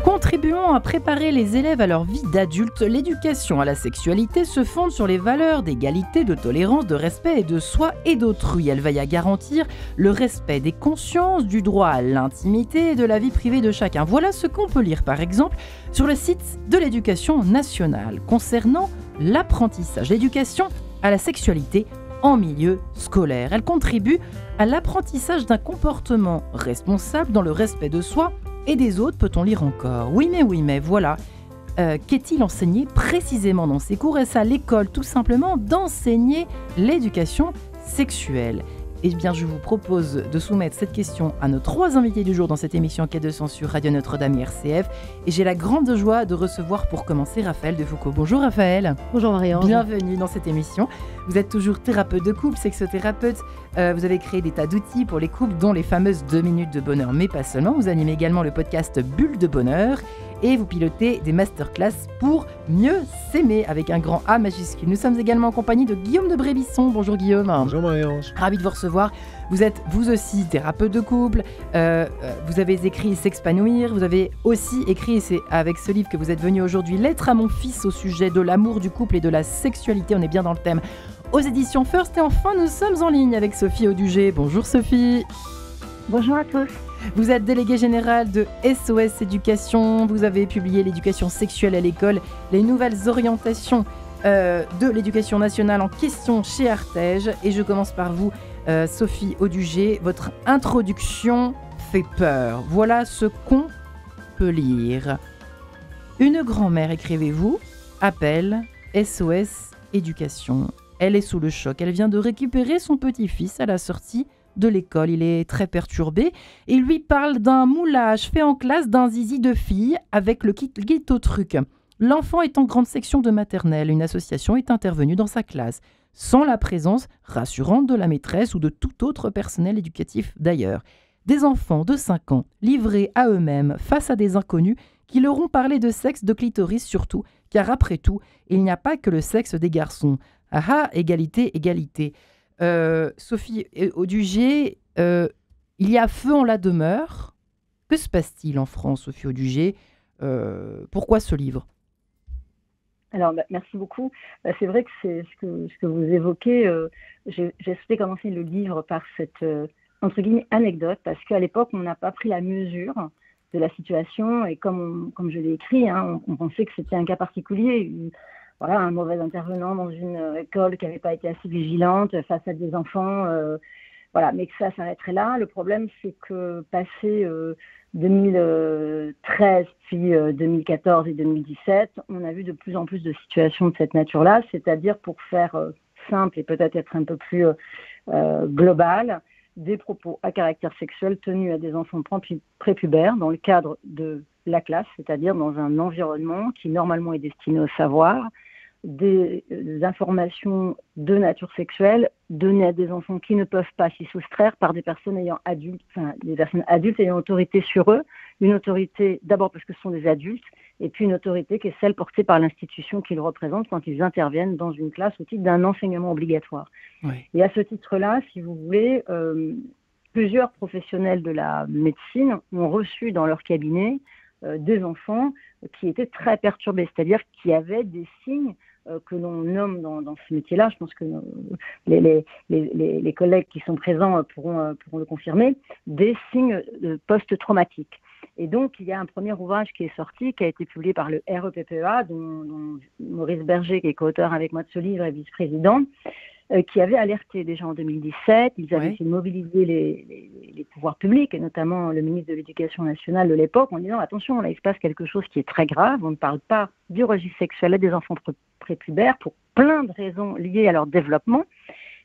Contribuant à préparer les élèves à leur vie d'adulte, l'éducation à la sexualité se fonde sur les valeurs d'égalité, de tolérance, de respect et de soi et d'autrui. Elle veille à garantir le respect des consciences, du droit à l'intimité et de la vie privée de chacun. Voilà ce qu'on peut lire par exemple sur le site de l'Éducation nationale concernant l'apprentissage. L'éducation à la sexualité en milieu scolaire. Elle contribue à l'apprentissage d'un comportement responsable dans le respect de soi et des autres, peut-on lire encore. Oui mais voilà. Qu'est-il enseigné précisément dans ces cours? Est-ce à l'école tout simplement d'enseigner l'éducation sexuelle? Eh bien, je vous propose de soumettre cette question à nos 3 invités du jour dans cette émission Quai de Sens sur Radio Notre-Dame et RCF. Et j'ai la grande joie de recevoir pour commencer Raphaël Defoucauld. Bonjour Raphaël. Bonjour Marie-Ange. Bienvenue dans cette émission. Vous êtes toujours thérapeute de couple, sexothérapeute. Vous avez créé des tas d'outils pour les couples, dont les fameuses 2 minutes de bonheur, mais pas seulement. Vous animez également le podcast Bulle de bonheur. Et vous pilotez des masterclass pour mieux s'aimer avec un grand A majuscule. Nous sommes également en compagnie de Guillaume de Brébisson. Bonjour Guillaume. Bonjour Marie-Ange. Ravi de vous recevoir. Vous êtes vous aussi thérapeute de couple. Vous avez écrit S'expanouir. Vous avez aussi écrit, et c'est avec ce livre que vous êtes venu aujourd'hui, Lettre à mon fils au sujet de l'amour du couple et de la sexualité. On est bien dans le thème. Aux éditions First. Et enfin, nous sommes en ligne avec Sophie Audugé. Bonjour Sophie. Bonjour à tous. Vous êtes déléguée générale de SOS Éducation. Vous avez publié l'éducation sexuelle à l'école, les nouvelles orientations de l'éducation nationale en question chez Artege. Et je commence par vous, Sophie Audugé. Votre introduction fait peur. Voilà ce qu'on peut lire. Une grand-mère, écrivez-vous, appelle SOS Éducation. Elle est sous le choc. Elle vient de récupérer son petit-fils à la sortie de l'école. Il est très perturbé et lui parle d'un moulage fait en classe d'un zizi de fille avec le kit au truc. L'enfant est en grande section de maternelle. Une association est intervenue dans sa classe, sans la présence rassurante de la maîtresse ou de tout autre personnel éducatif d'ailleurs. Des enfants de 5 ans, livrés à eux-mêmes face à des inconnus qui leur ont parlé de sexe, de clitoris surtout, car après tout, il n'y a pas que le sexe des garçons. Ah ah, égalité, égalité. Sophie Audugé, il y a feu en la demeure. Que se passe-t-il en France, Sophie Audugé? Pourquoi ce livre? Alors, merci beaucoup. C'est vrai que c'est ce que vous évoquez. J'ai souhaité commencer le livre par cette, entre guillemets, anecdote, parce qu'à l'époque, on n'a pas pris la mesure de la situation. Et comme je l'ai écrit, on pensait que c'était un cas particulier. Voilà, un mauvais intervenant dans une école qui n'avait pas été assez vigilante face à des enfants, voilà, mais que ça s'arrêterait là. Le problème, c'est que passé 2013, puis 2014 et 2017, on a vu de plus en plus de situations de cette nature-là, c'est-à-dire, pour faire simple et peut-être être un peu plus global, des propos à caractère sexuel tenus à des enfants prépubères dans le cadre de la classe, c'est-à-dire dans un environnement qui normalement est destiné au savoir, des informations de nature sexuelle données à des enfants qui ne peuvent pas s'y soustraire par des personnes des personnes adultes ayant autorité sur eux, une autorité d'abord parce que ce sont des adultes, et puis une autorité qui est celle portée par l'institution qu'ils représentent quand ils interviennent dans une classe au titre d'un enseignement obligatoire. Oui. Et à ce titre-là, si vous voulez, plusieurs professionnels de la médecine ont reçu dans leur cabinet des enfants qui étaient très perturbés, c'est-à-dire qui avaient des signes que l'on nomme dans ce métier-là, je pense que les collègues qui sont présents pourront le confirmer, des signes post-traumatiques. Et donc, il y a un premier ouvrage qui est sorti, qui a été publié par le REPPEA, dont Maurice Berger, qui est co-auteur avec moi de ce livre, est vice-président, qui avait alerté déjà en 2017. Ils avaient essayé de mobiliser les pouvoirs publics, et notamment le ministre de l'Éducation nationale de l'époque, en disant « Attention, là, il se passe quelque chose qui est très grave. On ne parle pas du registre sexuel des enfants prépubères pour plein de raisons liées à leur développement,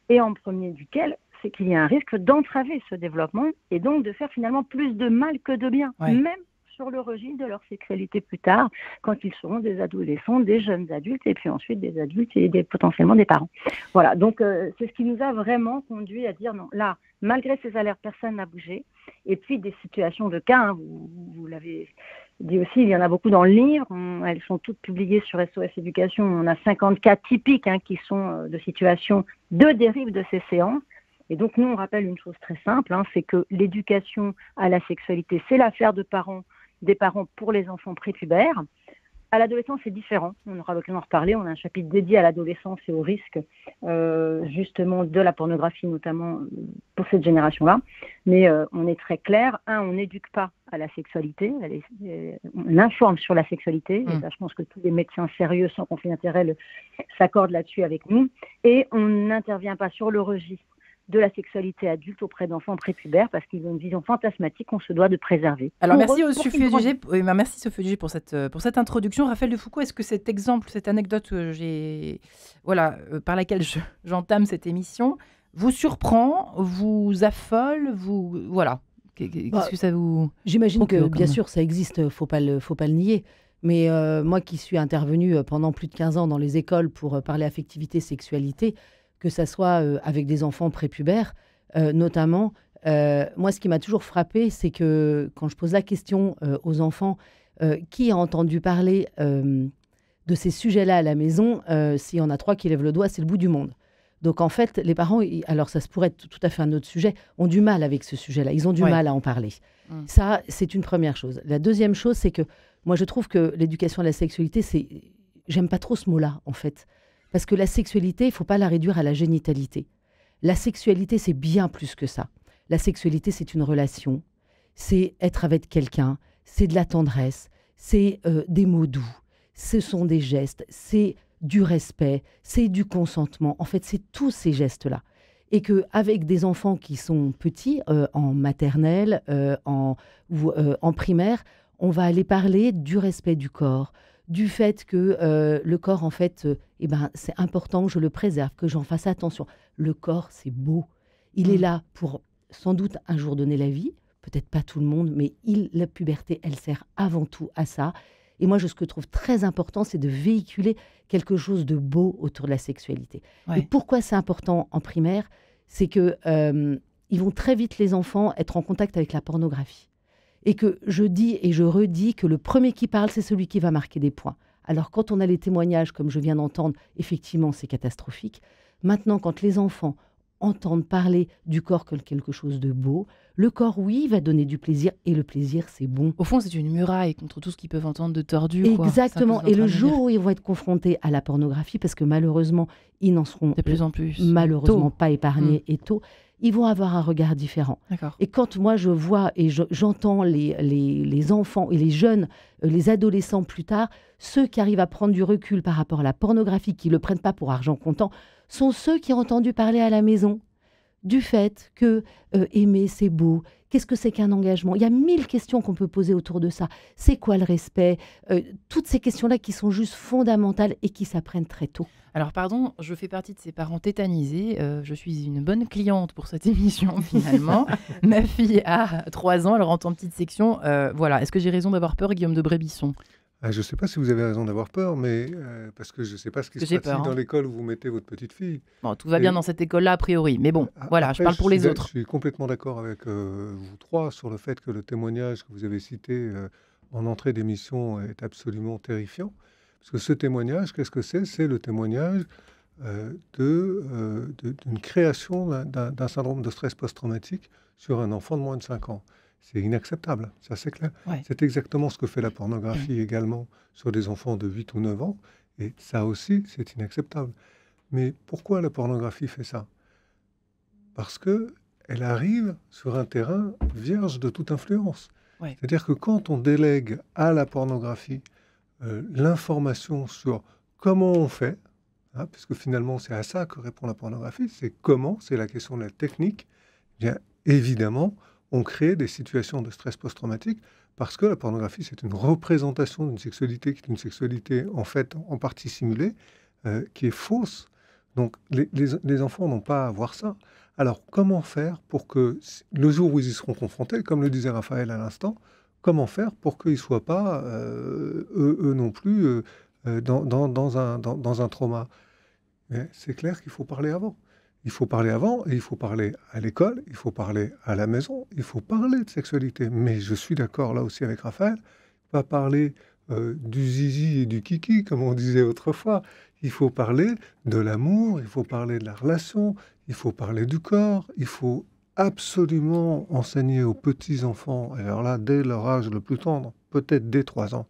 et en premier duquel, c'est qu'il y a un risque d'entraver ce développement et donc de faire finalement plus de mal que de bien, même sur le registre de leur sexualité plus tard, quand ils seront des adolescents, des jeunes adultes, et puis ensuite des adultes et potentiellement des parents. » Voilà, donc c'est ce qui nous a vraiment conduit à dire non, là, malgré ces alertes, personne n'a bougé. Et puis des situations de cas, vous l'avez dit aussi, il y en a beaucoup dans le livre, elles sont toutes publiées sur SOS Éducation. On a 50 cas typiques qui sont de situations de dérive de ces séances. Et donc nous, on rappelle une chose très simple, c'est que l'éducation à la sexualité, c'est l'affaire de parents des parents pour les enfants prépubères. À l'adolescence, c'est différent. On aura l'occasion d'en reparler. On a un chapitre dédié à l'adolescence et aux risques, justement, de la pornographie, notamment pour cette génération-là. Mais on est très clair. On n'éduque pas à la sexualité. On informe sur la sexualité. Et ça, je pense que tous les médecins sérieux, sans conflit d'intérêt, s'accordent là-dessus avec nous. Et on n'intervient pas sur le registre de la sexualité adulte auprès d'enfants prépubères parce qu'ils ont une vision fantasmatique qu'on se doit de préserver. Alors merci Sophie Dugé pour cette introduction. Raphaël de Foucault, est-ce que cet exemple, cette anecdote par laquelle j'entame cette émission vous surprend, vous affole, qu'est-ce que ça vous... J'imagine que bien sûr ça existe, faut pas le nier. Mais moi qui suis intervenue pendant plus de 15 ans dans les écoles pour parler affectivité, sexualité, que ça soit avec des enfants prépubères, notamment. Moi, ce qui m'a toujours frappée, c'est que quand je pose la question aux enfants, qui a entendu parler de ces sujets-là à la maison, s'il y en a 3 qui lèvent le doigt, c'est le bout du monde. Donc, en fait, les parents, alors ça se pourrait être tout à fait un autre sujet, ont du mal avec ce sujet-là. Ils ont du mal à en parler. Ça, c'est une première chose. La deuxième chose, c'est que moi, je trouve que l'éducation à la sexualité, j'aime pas trop ce mot-là, en fait. Parce que la sexualité, il ne faut pas la réduire à la génitalité. La sexualité, c'est bien plus que ça. La sexualité, c'est une relation, c'est être avec quelqu'un, c'est de la tendresse, c'est des mots doux, ce sont des gestes, c'est du respect, c'est du consentement. En fait, c'est tous ces gestes-là. Et qu'avec des enfants qui sont petits, en maternelle ou en primaire, on va aller parler du respect du corps, du fait que le corps, en fait, c'est important que je le préserve, que j'en fasse attention. Le corps, c'est beau. Il est là pour, sans doute, un jour donner la vie. Peut-être pas tout le monde, mais la puberté, elle sert avant tout à ça. Et moi, ce que je trouve très important, c'est de véhiculer quelque chose de beau autour de la sexualité. Ouais. Et pourquoi c'est important en primaire ? C'est que ils vont très vite, les enfants, être en contact avec la pornographie. Et que je dis et je redis que le premier qui parle, c'est celui qui va marquer des points. Alors, quand on a les témoignages, comme je viens d'entendre, effectivement, c'est catastrophique. Maintenant, quand les enfants entendent parler du corps comme quelque chose de beau, le corps, oui, va donner du plaisir, et le plaisir, c'est bon. Au fond, c'est une muraille contre tout ce qu'ils peuvent entendre de tordu. Exactement. Et le jour où ils vont être confrontés à la pornographie, parce que malheureusement, ils n'en seront de plus en plus malheureusement pas épargnés et tôt, ils vont avoir un regard différent. D'accord. Et quand moi je vois et j'entends les enfants et les jeunes, les adolescents plus tard, ceux qui arrivent à prendre du recul par rapport à la pornographie, qui ne le prennent pas pour argent comptant, sont ceux qui ont entendu parler à la maison du fait que aimer, c'est beau. Qu'est-ce que c'est qu'un engagement ? Il y a 1000 questions qu'on peut poser autour de ça. C'est quoi le respect ? Toutes ces questions-là qui sont juste fondamentales et qui s'apprennent très tôt. Alors pardon, je fais partie de ces parents tétanisés. Je suis une bonne cliente pour cette émission finalement. Ma fille a 3 ans, elle rentre en petite section. Voilà. Est-ce que j'ai raison d'avoir peur, Guillaume de Brébisson ? Je ne sais pas si vous avez raison d'avoir peur, mais parce que je ne sais pas ce qui se pratique dans l'école où vous mettez votre petite fille. Bon, tout va bien dans cette école-là, a priori. Mais bon, voilà, je parle pour les autres. Je suis complètement d'accord avec vous trois sur le fait que le témoignage que vous avez cité en entrée d'émission est absolument terrifiant. Parce que ce témoignage, qu'est-ce que c'est ? C'est le témoignage d'une création d'un syndrome de stress post-traumatique sur un enfant de moins de 5 ans. C'est inacceptable, ça c'est clair. Ouais. C'est exactement ce que fait la pornographie également sur des enfants de 8 ou 9 ans. Et ça aussi, c'est inacceptable. Mais pourquoi la pornographie fait ça ? Parce qu'elle arrive sur un terrain vierge de toute influence. Ouais. C'est-à-dire que quand on délègue à la pornographie l'information sur comment on fait, puisque finalement c'est à ça que répond la pornographie, c'est comment, c'est la question de la technique, bien évidemment, on crée des situations de stress post-traumatique parce que la pornographie, c'est une représentation d'une sexualité qui est une sexualité en fait en partie simulée, qui est fausse. Donc les enfants n'ont pas à voir ça. Alors comment faire pour que le jour où ils y seront confrontés, comme le disait Raphaël à l'instant, comment faire pour qu'ils ne soient pas eux non plus dans un trauma ? Mais c'est clair qu'il faut parler avant. Il faut parler avant et il faut parler à l'école, il faut parler à la maison, il faut parler de sexualité. Mais je suis d'accord là aussi avec Raphaël, pas parler du zizi et du kiki comme on disait autrefois. Il faut parler de l'amour, il faut parler de la relation, il faut parler du corps, il faut absolument enseigner aux petits-enfants, et alors là, dès leur âge le plus tendre, peut-être dès 3 ans,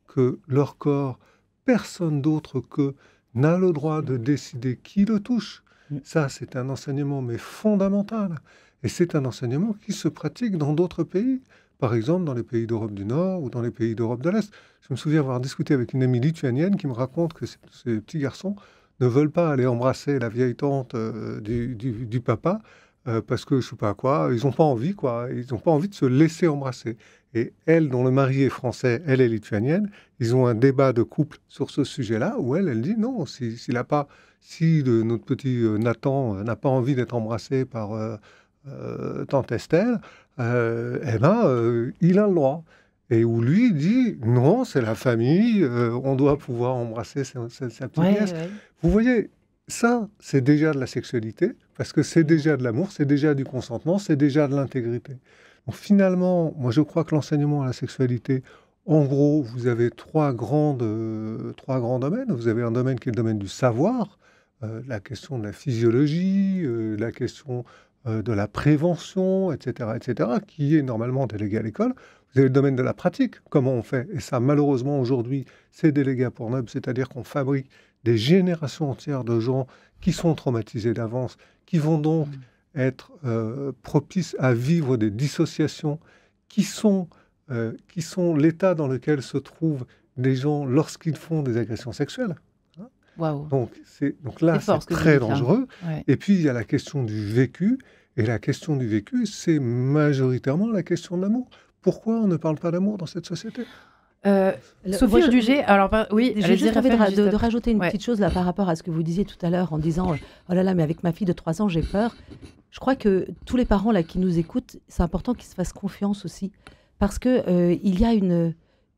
que leur corps, personne d'autre qu'eux n'a le droit de décider qui le touche. Ça, c'est un enseignement mais fondamental. Et c'est un enseignement qui se pratique dans d'autres pays. Par exemple, dans les pays d'Europe du Nord ou dans les pays d'Europe de l'Est. Je me souviens avoir discuté avec une amie lituanienne qui me raconte que ces petits garçons ne veulent pas aller embrasser la vieille tante du papa parce que je ne sais pas quoi, ils n'ont pas envie, quoi. Ils n'ont pas envie de se laisser embrasser. Et elle, dont le mari est français, elle est lituanienne, ils ont un débat de couple sur ce sujet-là où elle dit non, si notre petit Nathan n'a pas envie d'être embrassé par tante Estelle, il a le droit. Et où lui dit non, c'est la famille, on doit pouvoir embrasser sa petite nièce. Ouais. Vous voyez, ça, c'est déjà de la sexualité, parce que c'est déjà de l'amour, c'est déjà du consentement, c'est déjà de l'intégrité. Donc finalement, moi je crois que l'enseignement à la sexualité, en gros, vous avez trois grands domaines. Vous avez un domaine qui est le domaine du savoir, la question de la physiologie, la question de la prévention, etc., qui est normalement délégué à l'école. Vous avez le domaine de la pratique, comment on fait. Et ça, malheureusement, aujourd'hui, c'est délégué à Pornhub, c'est-à-dire qu'on fabrique des générations entières de gens qui sont traumatisés d'avance, qui vont donc être propices à vivre des dissociations, qui sont l'état dans lequel se trouvent des gens lorsqu'ils font des agressions sexuelles. Wow. Donc là, c'est très dangereux. Ouais. Et puis, il y a la question du vécu. Et la question du vécu, c'est majoritairement la question de l'amour. Pourquoi on ne parle pas d'amour dans cette société ? Sophie Audugé, alors oui, j'ai juste envie de rajouter une petite chose là par rapport à ce que vous disiez tout à l'heure en disant oh là là, mais avec ma fille de 3 ans, j'ai peur. Je crois que tous les parents là qui nous écoutent, c'est important qu'ils se fassent confiance aussi. Parce que il y a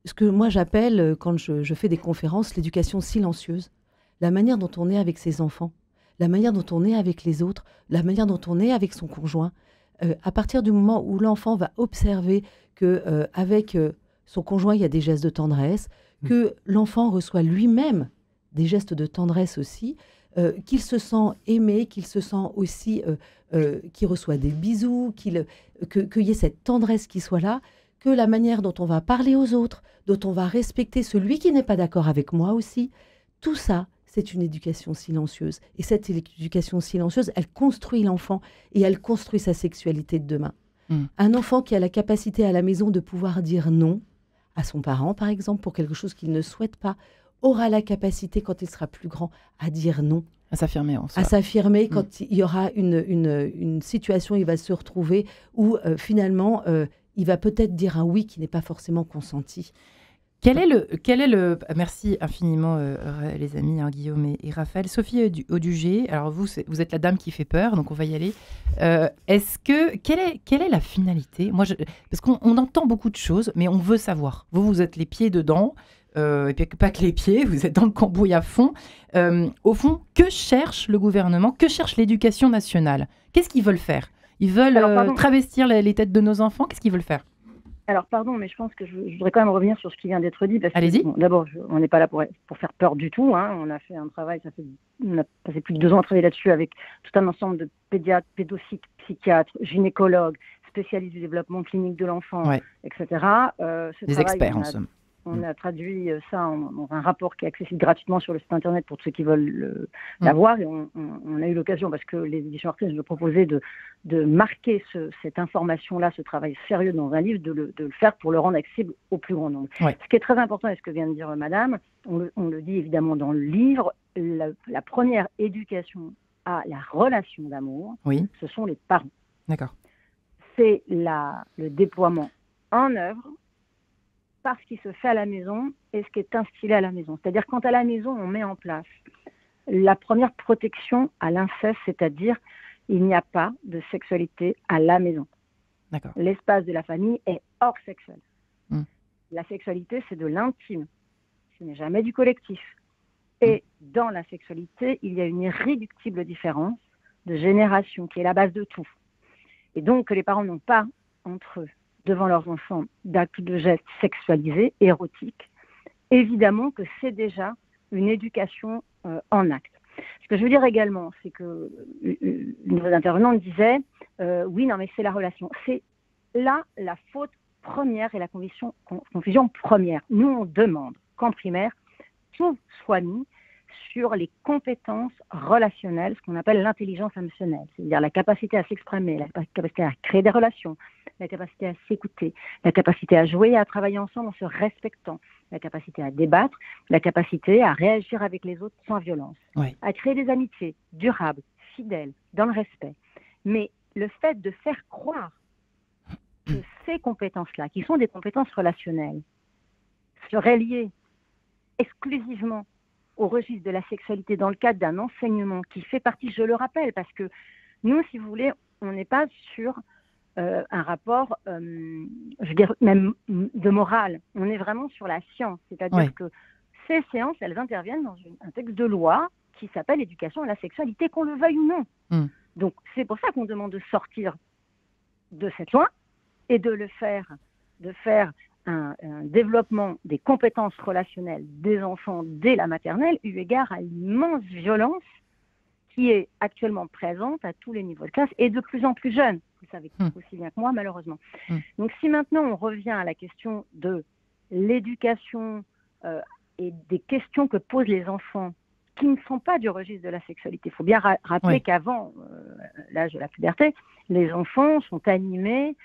ce que moi j'appelle, quand je fais des conférences, l'éducation silencieuse. La manière dont on est avec ses enfants, la manière dont on est avec les autres, la manière dont on est avec son conjoint. À partir du moment où l'enfant va observer qu'avec son conjoint, il y a des gestes de tendresse, que l'enfant reçoit lui-même des gestes de tendresse aussi, qu'il se sent aimé, qu'il se sent aussi, qu'il reçoit des bisous, qu'il y ait cette tendresse qui soit là, que la manière dont on va parler aux autres, dont on va respecter celui qui n'est pas d'accord avec moi aussi, tout ça, c'est une éducation silencieuse. Et cette éducation silencieuse, elle construit l'enfant et elle construit sa sexualité de demain. Un enfant qui a la capacité à la maison de pouvoir dire non à son parent, par exemple, pour quelque chose qu'il ne souhaite pas, aura la capacité, quand il sera plus grand, à dire non. À s'affirmer en soi. À s'affirmer quand il y aura une situation, il va se retrouver où finalement, il va peut-être dire un oui qui n'est pas forcément consenti. Quel est le merci infiniment les amis Guillaume et Raphaël. Sophie Audugé, alors vous êtes la dame qui fait peur, donc on va y aller. Quelle est la finalité ? Parce qu'on entend beaucoup de choses, mais on veut savoir. Vous êtes les pieds dedans, et puis pas que les pieds, vous êtes dans le cambouis à fond. Au fond, que cherche le gouvernement ? Que cherche l'éducation nationale ? Qu'est-ce qu'ils veulent faire ? Ils veulent travestir les têtes de nos enfants ? Qu'est-ce qu'ils veulent faire ? Alors, pardon, mais je pense que je voudrais quand même revenir sur ce qui vient d'être dit. Parce Allez-y. Que, d'abord, on n'est pas là pour faire peur du tout. Hein. On a fait un travail, on a passé plus de 2 ans à travailler là-dessus avec tout un ensemble de pédiatres, pédopsychiatres, gynécologues, spécialistes du développement clinique de l'enfant, etc. Des experts, en somme. On a traduit ça dans un rapport qui est accessible gratuitement sur le site internet pour ceux qui veulent l'avoir. Et on a eu l'occasion, parce que les éditions Artémis nous proposaient de marquer cette information-là, ce travail sérieux dans un livre, de le faire pour le rendre accessible au plus grand nombre. Ouais. Ce qui est très important, et ce que vient de dire Madame, on le dit évidemment dans le livre, la première éducation à la relation d'amour, ce sont les parents. D'accord. C'est le déploiement en œuvre par ce qui se fait à la maison et ce qui est instillé à la maison. C'est-à-dire quand à la maison, on met en place la première protection à l'inceste, c'est-à-dire il n'y a pas de sexualité à la maison. D'accord. L'espace de la famille est hors sexuel. La sexualité, c'est de l'intime. Ce n'est jamais du collectif. Et dans la sexualité, il y a une irréductible différence de génération qui est la base de tout. Et donc, que les parents n'ont pas entre eux, devant leurs enfants, d'actes de gestes sexualisés, érotiques, évidemment que c'est déjà une éducation en acte. Ce que je veux dire également, c'est que une de vos intervenantes disait oui, non, mais c'est la relation. C'est là la faute première et la confusion première. Nous, on demande qu'en primaire, tout soit mis sur les compétences relationnelles, ce qu'on appelle l'intelligence émotionnelle, c'est-à-dire la capacité à s'exprimer, la capacité à créer des relations, la capacité à s'écouter, la capacité à jouer et à travailler ensemble en se respectant, la capacité à débattre, la capacité à réagir avec les autres sans violence, à créer des amitiés durables, fidèles, dans le respect. Mais le fait de faire croire que ces compétences-là, qui sont des compétences relationnelles, seraient liées exclusivement au registre de la sexualité dans le cadre d'un enseignement qui fait partie, je le rappelle, parce que nous, si vous voulez, on n'est pas sur un rapport, je veux dire, même de morale. On est vraiment sur la science. C'est-à-dire que ces séances, elles interviennent dans un texte de loi qui s'appelle Éducation à la sexualité, qu'on le veuille ou non. Donc, c'est pour ça qu'on demande de sortir de cette loi et de faire un développement des compétences relationnelles des enfants dès la maternelle, eu égard à l'immense violence qui est actuellement présente à tous les niveaux de classe et de plus en plus jeune. Vous savez aussi bien que moi, malheureusement. Donc, si maintenant on revient à la question de l'éducation et des questions que posent les enfants qui ne sont pas du registre de la sexualité, il faut bien rappeler qu'avant l'âge de la puberté, les enfants sont animés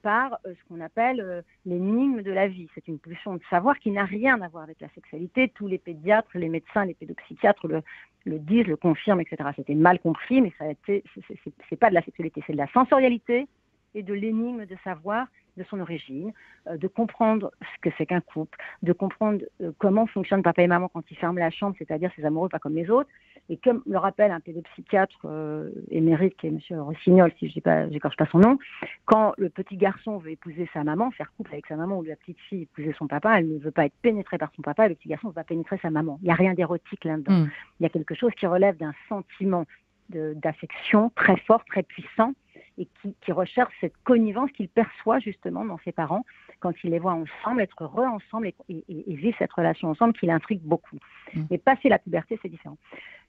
par ce qu'on appelle l'énigme de la vie. C'est une pulsion de savoir qui n'a rien à voir avec la sexualité. Tous les pédiatres, les médecins, les pédopsychiatres le disent, le confirment, etc. C'était mal compris, mais c'est pas de la sexualité, c'est de la sensorialité et de l'énigme de savoir de son origine, de comprendre ce que c'est qu'un couple, de comprendre comment fonctionne papa et maman quand ils ferment la chambre, c'est-à-dire ces amoureux pas comme les autres. Et comme le rappelle un pédopsychiatre émérite, qui est M. Rossignol, si je n'écorche pas son nom, quand le petit garçon veut épouser sa maman, faire couple avec sa maman, ou la petite fille épouser son papa, elle ne veut pas être pénétrée par son papa, et le petit garçon ne veut pas pénétrer sa maman. Il n'y a rien d'érotique là-dedans. Il y a quelque chose qui relève d'un sentiment d'affection très fort, très puissant, et qui recherche cette connivence qu'il perçoit justement dans ses parents quand il les voit ensemble, être heureux ensemble et vivre cette relation ensemble qui l'intrigue beaucoup. Mais passer la puberté, c'est différent.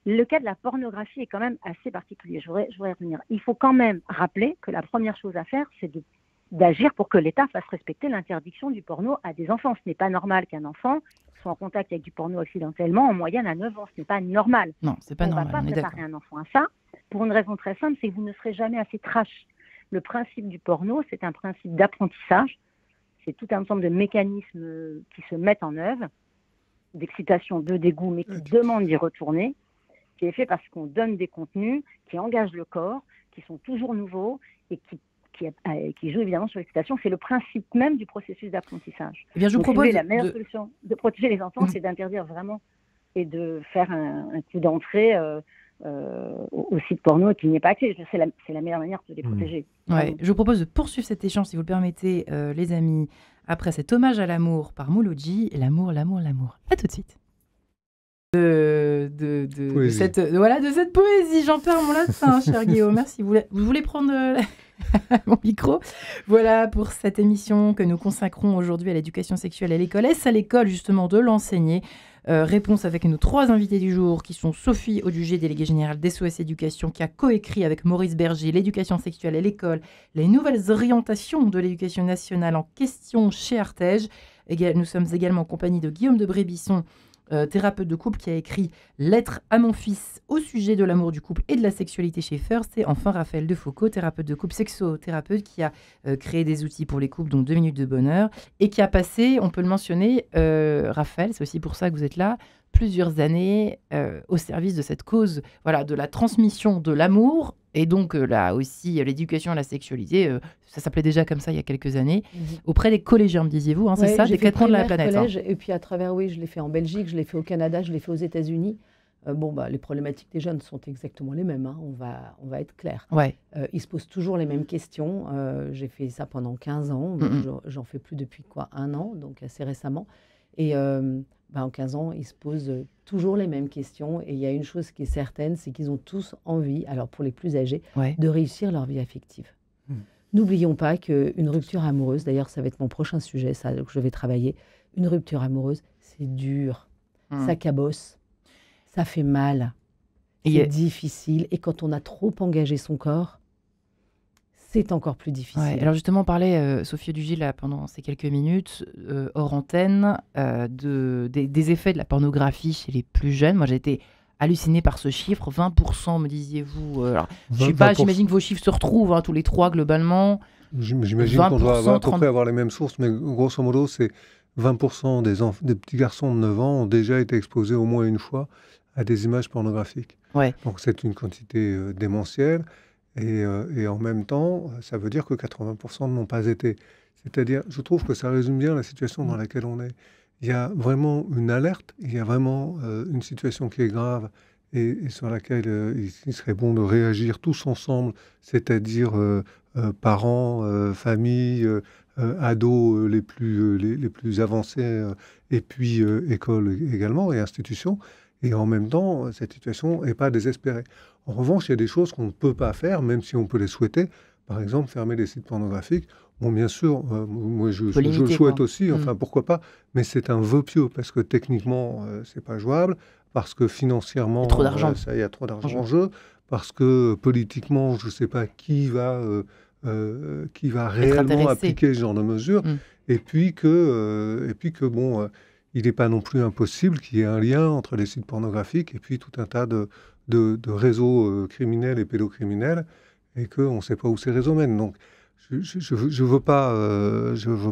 Le cas de la pornographie est quand même assez particulier. Je voudrais revenir. Il faut quand même rappeler que la première chose à faire, c'est d'agir pour que l'État fasse respecter l'interdiction du porno à des enfants. Ce n'est pas normal qu'un enfant soit en contact avec du porno accidentellement en moyenne à 9 ans. Ce n'est pas normal. Non, c'est pas normal. On ne va pas préparer un enfant à ça pour une raison très simple, c'est que vous ne serez jamais assez trash. Le principe du porno, c'est un principe d'apprentissage. C'est tout un ensemble de mécanismes qui se mettent en œuvre, d'excitation, de dégoût, mais qui demandent d'y retourner, qui est fait parce qu'on donne des contenus qui engagent le corps, qui sont toujours nouveaux et qui jouent évidemment sur l'excitation. C'est le principe même du processus d'apprentissage. Eh bien, je vous propose la meilleure solution de protéger les enfants, c'est d'interdire vraiment et de faire un coup d'entrée au site porno et qu'il n'y ait pas accès. C'est la meilleure manière de les protéger. Ouais. Je vous propose de poursuivre cet échange, si vous le permettez, les amis, après cet hommage à l'amour par Mouloudji. L'amour, l'amour, l'amour. À tout de suite. De cette poésie. J'en perds mon latin, cher Guillaume. Merci. Vous voulez prendre mon micro? Voilà pour cette émission que nous consacrons aujourd'hui à l'éducation sexuelle à l'école. Est-ce à l'école, justement, de l'enseigner? Réponse avec nos 3 invités du jour, qui sont Sophie Audugé, déléguée générale d'SOS Éducation, qui a coécrit avec Maurice Berger l'éducation sexuelle à l'école, les nouvelles orientations de l'éducation nationale en question chez Artege. Nous sommes également en compagnie de Guillaume de Brébisson, thérapeute de couple, qui a écrit Lettre à mon fils au sujet de l'amour du couple et de la sexualité chez First. Et enfin Raphaël Defoucault, thérapeute de couple, sexothérapeute, qui a créé des outils pour les couples, dont 2 minutes de bonheur, et qui a passé, on peut le mentionner, Raphaël, c'est aussi pour ça que vous êtes là, plusieurs années au service de cette cause, voilà, de la transmission de l'amour. Et donc là aussi, l'éducation à la sexualité, ça s'appelait déjà comme ça il y a quelques années, auprès des collégiens, me disiez-vous, c'est ça, des 4 coins de la planète. Collège, et puis à travers, je l'ai fait en Belgique, je l'ai fait au Canada, je l'ai fait aux États-Unis. Les problématiques des jeunes sont exactement les mêmes, on va être clair. Ouais. Ils se posent toujours les mêmes questions. J'ai fait ça pendant 15 ans, j'en fais plus depuis 1 an, donc assez récemment. Et en 15 ans, ils se posent toujours les mêmes questions. Et il y a une chose qui est certaine, c'est qu'ils ont tous envie, alors pour les plus âgés, de réussir leur vie affective. N'oublions pas qu'une rupture amoureuse, d'ailleurs ça va être mon prochain sujet, ça que je vais travailler, une rupture amoureuse, c'est dur, ça cabosse, ça fait mal. c'est difficile. Et quand on a trop engagé son corps, c'est encore plus difficile. Ouais, alors justement, on parlait, Sophie Dugy, là, pendant ces quelques minutes, hors antenne, des effets de la pornographie chez les plus jeunes. Moi, j'ai été hallucinée par ce chiffre. 20%, me disiez-vous. Alors, je sais pas, j'imagine que vos chiffres se retrouvent, hein, tous les trois, globalement. J'imagine qu'on doit à peu près avoir les mêmes sources, mais grosso modo, c'est 20% des petits garçons de 9 ans ont déjà été exposés au moins une fois à des images pornographiques. Ouais. Donc, c'est une quantité démentielle. Et en même temps, ça veut dire que 80% ne l'ont pas été. C'est-à-dire, je trouve que ça résume bien la situation dans laquelle on est. Il y a vraiment une alerte, il y a vraiment une situation qui est grave et sur laquelle il serait bon de réagir tous ensemble, c'est-à-dire parents, familles, ados les plus avancés, et puis écoles également et institutions. Et en même temps, cette situation n'est pas désespérée. En revanche, il y a des choses qu'on ne peut pas faire, même si on peut les souhaiter. Par exemple, fermer les sites pornographiques. Bon, bien sûr, moi je le souhaite aussi, enfin pourquoi pas, mais c'est un vœu pieux, parce que techniquement, c'est pas jouable, parce que financièrement, il y a trop d'argent en jeu, parce que politiquement, je ne sais pas qui va réellement appliquer ce genre de mesures, et puis que bon, il n'est pas non plus impossible qu'il y ait un lien entre les sites pornographiques et puis tout un tas de réseaux criminels et pédocriminels, et qu'on ne sait pas où ces réseaux mènent. Donc, je veux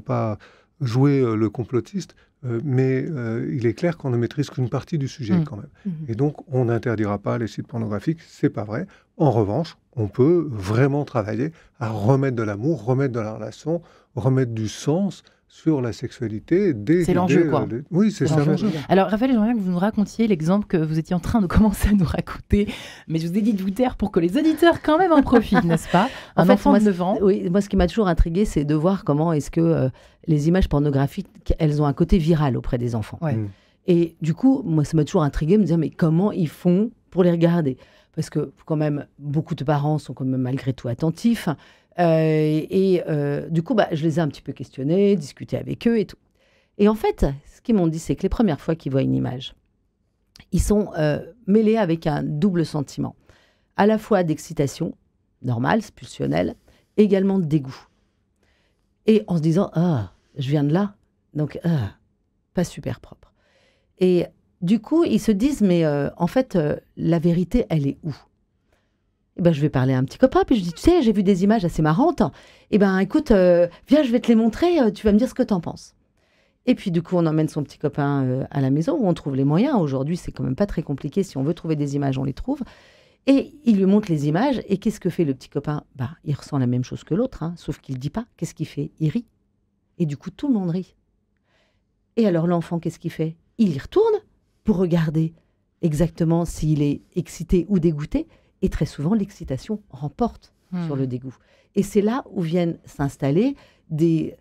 pas jouer le complotiste, mais il est clair qu'on ne maîtrise qu'une partie du sujet quand même. Et donc, on n'interdira pas les sites pornographiques, c'est pas vrai. En revanche, on peut vraiment travailler à remettre de l'amour, remettre de la relation, remettre du sens sur la sexualité. C'est l'enjeu, quoi. Oui, c'est ça l'enjeu. Alors, Raphaël, j'aimerais bien que vous nous racontiez l'exemple que vous étiez en train de commencer à nous raconter, mais je vous ai dit de vous taire pour que les auditeurs quand même en profitent, n'est-ce pas? Un enfant de 9 ans. Oui, moi, ce qui m'a toujours intriguée, c'est de voir comment est-ce que les images pornographiques, elles ont un côté viral auprès des enfants. Ouais. Et du coup, moi, ça m'a toujours intriguée de me dire, mais comment ils font pour les regarder? Parce que quand même, beaucoup de parents sont quand même malgré tout attentifs. Du coup, je les ai un petit peu questionnés, discuté avec eux et tout. Et en fait, ce qu'ils m'ont dit, c'est que les premières fois qu'ils voient une image, ils sont mêlés avec un double sentiment. À la fois d'excitation, normale, pulsionnelle, également de dégoût. Et en se disant, je viens de là, donc pas super propre. Et du coup, ils se disent, mais en fait, la vérité, elle est où? Je vais parler à un petit copain, puis je dis, tu sais, j'ai vu des images assez marrantes. Écoute, viens, je vais te les montrer, tu vas me dire ce que t'en penses. Et puis, du coup, on emmène son petit copain à la maison, où on trouve les moyens. Aujourd'hui, c'est quand même pas très compliqué. Si on veut trouver des images, on les trouve. Et il lui montre les images. Et qu'est-ce que fait le petit copain? Il ressent la même chose que l'autre, sauf qu'il ne dit pas. Qu'est-ce qu'il fait? Il rit. Et du coup, tout le monde rit. Et alors, l'enfant, qu'est-ce qu'il fait? Il y retourne pour regarder exactement s'il est excité ou dégoûté. Et très souvent, l'excitation remporte sur le dégoût. Et c'est là où viennent s'installer les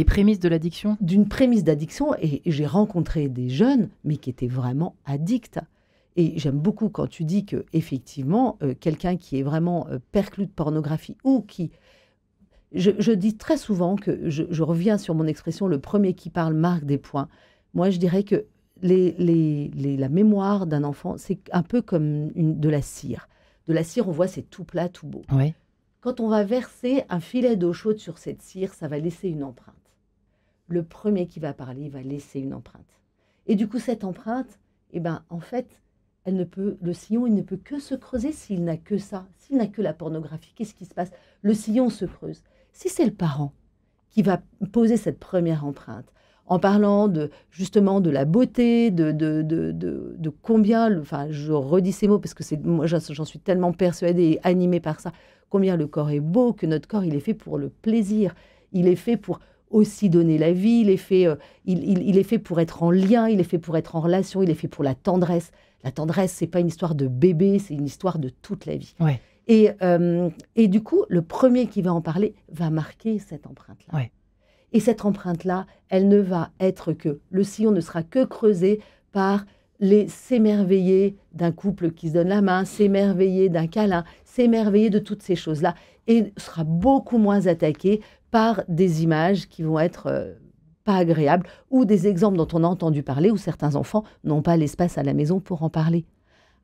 prémices de l'addiction. D'une prémisse d'addiction. Et j'ai rencontré des jeunes, mais qui étaient vraiment addicts. Et j'aime beaucoup quand tu dis qu'effectivement, quelqu'un qui est vraiment perclus de pornographie ou qui... Je dis très souvent que je reviens sur mon expression, le premier qui parle marque des points. Moi, je dirais que la mémoire d'un enfant, c'est un peu comme de la cire. De la cire, on voit, c'est tout plat, tout beau. Ouais. Quand on va verser un filet d'eau chaude sur cette cire, ça va laisser une empreinte. Le premier qui va parler, il va laisser une empreinte. Et du coup, cette empreinte, en fait, le sillon, il ne peut que se creuser s'il n'a que ça. S'il n'a que la pornographie, qu'est-ce qui se passe? Le sillon se creuse. Si c'est le parent qui va poser cette première empreinte, en parlant justement de la beauté, de combien, je redis ces mots parce que moi j'en suis tellement persuadée et animée par ça, combien le corps est beau, que notre corps il est fait pour le plaisir, il est fait pour aussi donner la vie, il est fait pour être en lien, il est fait pour être en relation, il est fait pour la tendresse. La tendresse, c'est pas une histoire de bébé, c'est une histoire de toute la vie. Ouais. Et du coup, le premier qui va en parler va marquer cette empreinte-là. Ouais. Et cette empreinte-là, elle ne va être que... Le sillon ne sera que creusé par s'émerveiller d'un couple qui se donne la main, s'émerveiller d'un câlin, s'émerveiller de toutes ces choses-là, et sera beaucoup moins attaqué par des images qui vont être pas agréables, ou des exemples dont on a entendu parler, où certains enfants n'ont pas l'espace à la maison pour en parler.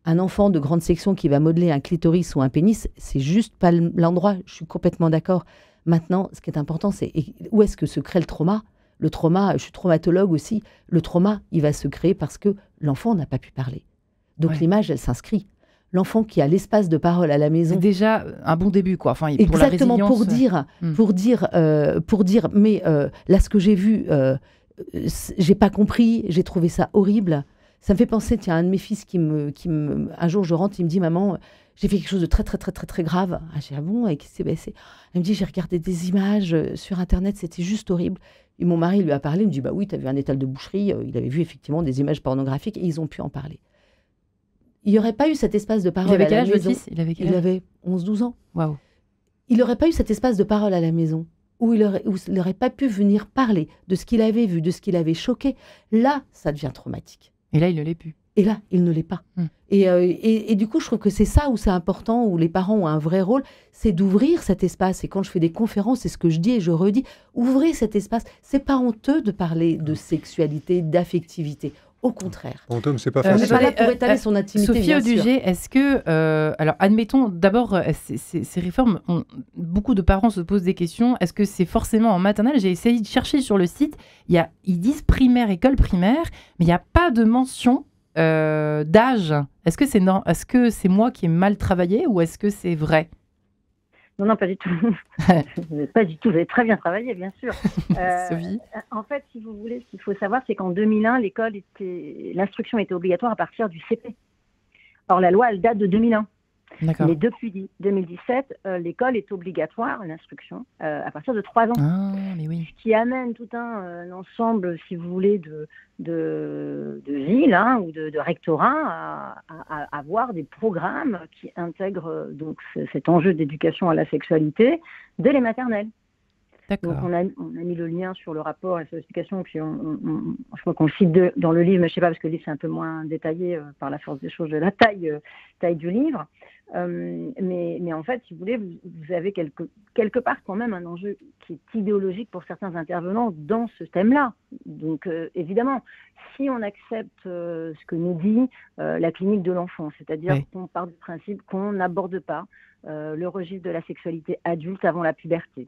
Un enfant de grande section qui va modeler un clitoris ou un pénis, c'est juste pas l'endroit. Je suis complètement d'accord. Maintenant, ce qui est important, c'est où est-ce que se crée le trauma. Le trauma, je suis traumatologue aussi, le trauma, il va se créer parce que l'enfant n'a pas pu parler. Donc l'image, elle s'inscrit. L'enfant qui a l'espace de parole à la maison. C'est déjà un bon début, quoi. Enfin, exactement, pour la résilience, pour dire, mais là, ce que j'ai vu, j'ai pas compris, j'ai trouvé ça horrible. Ça me fait penser, tiens, un de mes fils un jour, je rentre, il me dit, maman, j'ai fait quelque chose de très, très, très, très, très grave. Ah, j'ai dit, ah bon, et qu'est-ce qui s'est passé ? Il me dit, j'ai regardé des images sur Internet, c'était juste horrible. Et mon mari lui a parlé, il me dit, bah oui, tu as vu un étal de boucherie, il avait vu effectivement des images pornographiques et ils ont pu en parler. Il n'y aurait pas eu cet espace de parole à la maison. Il avait 11-12 ans. Waouh. Il n'aurait pas eu cet espace de parole à la maison où il n'aurait pas pu venir parler de ce qu'il avait vu, de ce qu'il avait choqué. Là, ça devient traumatique. Et là, il ne l'est plus. Et là, il ne l'est pas. Et du coup, je trouve que c'est ça où c'est important, où les parents ont un vrai rôle, c'est d'ouvrir cet espace. Et quand je fais des conférences, c'est ce que je dis et je redis, ouvrez cet espace. C'est pas honteux de parler de sexualité, d'affectivité. Au contraire. Tom, c'est pas facile. On n'est pas là pour étaler son intimité, Sophie Audugé, est-ce que... alors, admettons, d'abord, ces réformes, beaucoup de parents se posent des questions. Est-ce que c'est forcément en maternelle ? J'ai essayé de chercher sur le site. Ils disent primaire, école primaire, mais il n'y a pas de mention d'âge. Est-ce que c'est moi qui ai mal travaillé ou est-ce que c'est vrai ? Non, pas du tout. Pas du tout. Vous avez très bien travaillé, bien sûr. En fait, si vous voulez, ce qu'il faut savoir, c'est qu'en 2001, l'instruction était obligatoire à partir du CP. Or, la loi, elle date de 2001. D'accord. Mais depuis 2017, l'école est obligatoire, l'instruction, à partir de 3 ans. Ah, mais oui. Ce qui amène tout un ensemble, si vous voulez, de villes ou de rectorats à avoir des programmes qui intègrent donc cet enjeu d'éducation à la sexualité dès les maternelles. D'accord. Donc on a mis le lien sur le rapport et sur l'explication, puis je crois qu'on le cite dans le livre, mais je ne sais pas, parce que le livre c'est un peu moins détaillé par la force des choses de la taille du livre. Mais en fait, si vous voulez, vous avez quelque part quand même un enjeu qui est idéologique pour certains intervenants dans ce thème-là. Donc évidemment, si on accepte ce que nous dit la clinique de l'enfant, c'est-à-dire qu'on part du principe qu'on n'aborde pas le registre de la sexualité adulte avant la puberté.